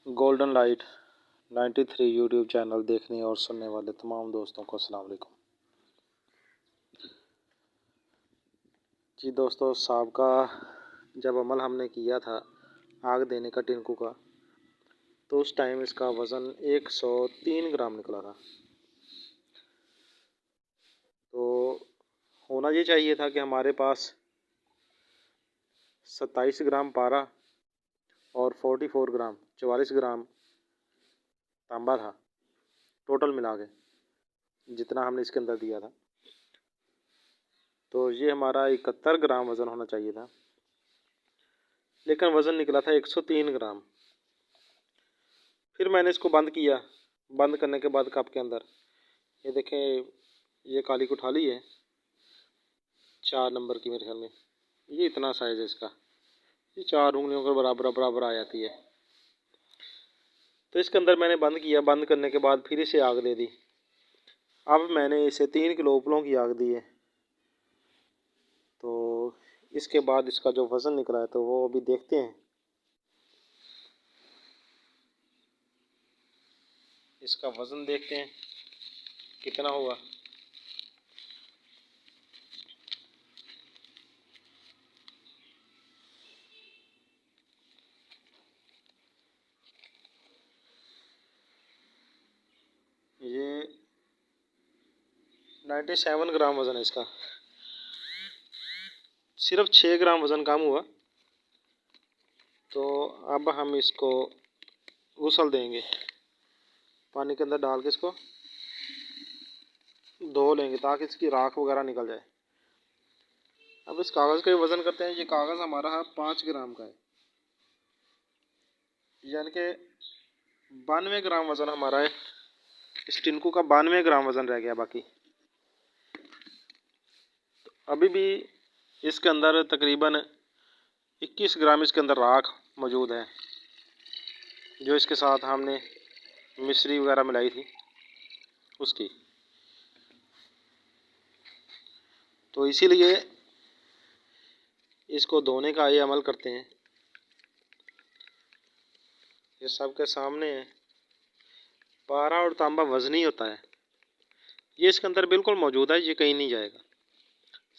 Golden light 93 YouTube channel देखने और सुनने वाले तमाम दोस्तों को अस्सलाम वालेकुम। जी दोस्तों, साबका जब अमल हमने किया था आग देने का टिनकू का, तो उस टाइम इसका वज़न 103 ग्राम निकला था। तो होना ये चाहिए था कि हमारे पास 27 ग्राम पारा और 44 ग्राम तांबा था, टोटल मिला के जितना हमने इसके अंदर दिया था। तो ये हमारा 71 ग्राम वज़न होना चाहिए था, लेकिन वज़न निकला था 103 ग्राम। फिर मैंने इसको बंद किया। बंद करने के बाद कप के अंदर ये देखें, ये काली कुठाली है 4 नंबर की, मेरे ख्याल में ये इतना साइज़ है इसका, ये 4 उंगलियों के बराबर आ जाती है। तो इसके अंदर मैंने बंद किया। बंद करने के बाद फिर इसे आग दे दी। अब मैंने इसे 3 किलो उपलों की आग दी है। तो इसके बाद इसका जो वज़न निकला है तो वो अभी देखते हैं। इसका वज़न देखते हैं कितना हुआ। ये 97 ग्राम वज़न है इसका, सिर्फ 6 ग्राम वज़न कम हुआ। तो अब हम इसको गुसल देंगे, पानी के अंदर डाल के इसको धो लेंगे ताकि इसकी राख वगैरह निकल जाए। अब इस कागज़ का वज़न करते हैं। ये कागज़ हमारा 5 ग्राम का है, यानी कि 92 ग्राम वज़न हमारा है। इस टिनकू का 92 ग्राम वज़न रह गया बाकी। तो अभी भी इसके अंदर तकरीबन 21 ग्राम इसके अंदर राख मौजूद है, जो इसके साथ हमने मिश्री वगैरह मिलाई थी उसकी। तो इसीलिए इसको धोने का ये अमल करते हैं। ये सब के सामने है। पारा और तांबा वज़नी होता है, ये इसके अंदर बिल्कुल मौजूद है, ये कहीं नहीं जाएगा।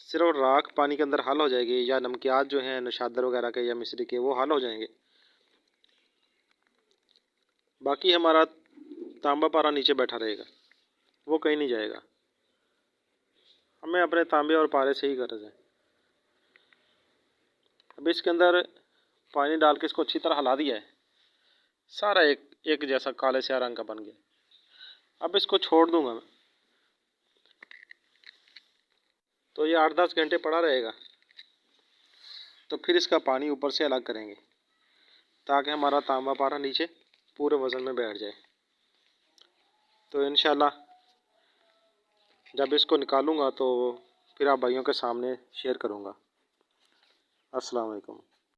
सिर्फ राख पानी के अंदर हल हो जाएगी, या नमकियात जो हैं नशादर वगैरह के या मिश्री के, वो हल हो जाएंगे। बाकी हमारा तांबा पारा नीचे बैठा रहेगा, वो कहीं नहीं जाएगा। हमें अपने तांबे और पारे से ही गर्ज है। अब इसके अंदर पानी डाल के इसको अच्छी तरह हिला दिया है, सारा एक जैसा काले स्याह रंग का बन गया। अब इसको छोड़ दूंगा मैं, तो ये 8-10 घंटे पड़ा रहेगा। तो फिर इसका पानी ऊपर से अलग करेंगे ताकि हमारा तांबा पारा नीचे पूरे वज़न में बैठ जाए। तो इंशाल्लाह जब इसको निकालूंगा तो फिर आप भाइयों के सामने शेयर करूंगा। अस्सलाम वालेकुम।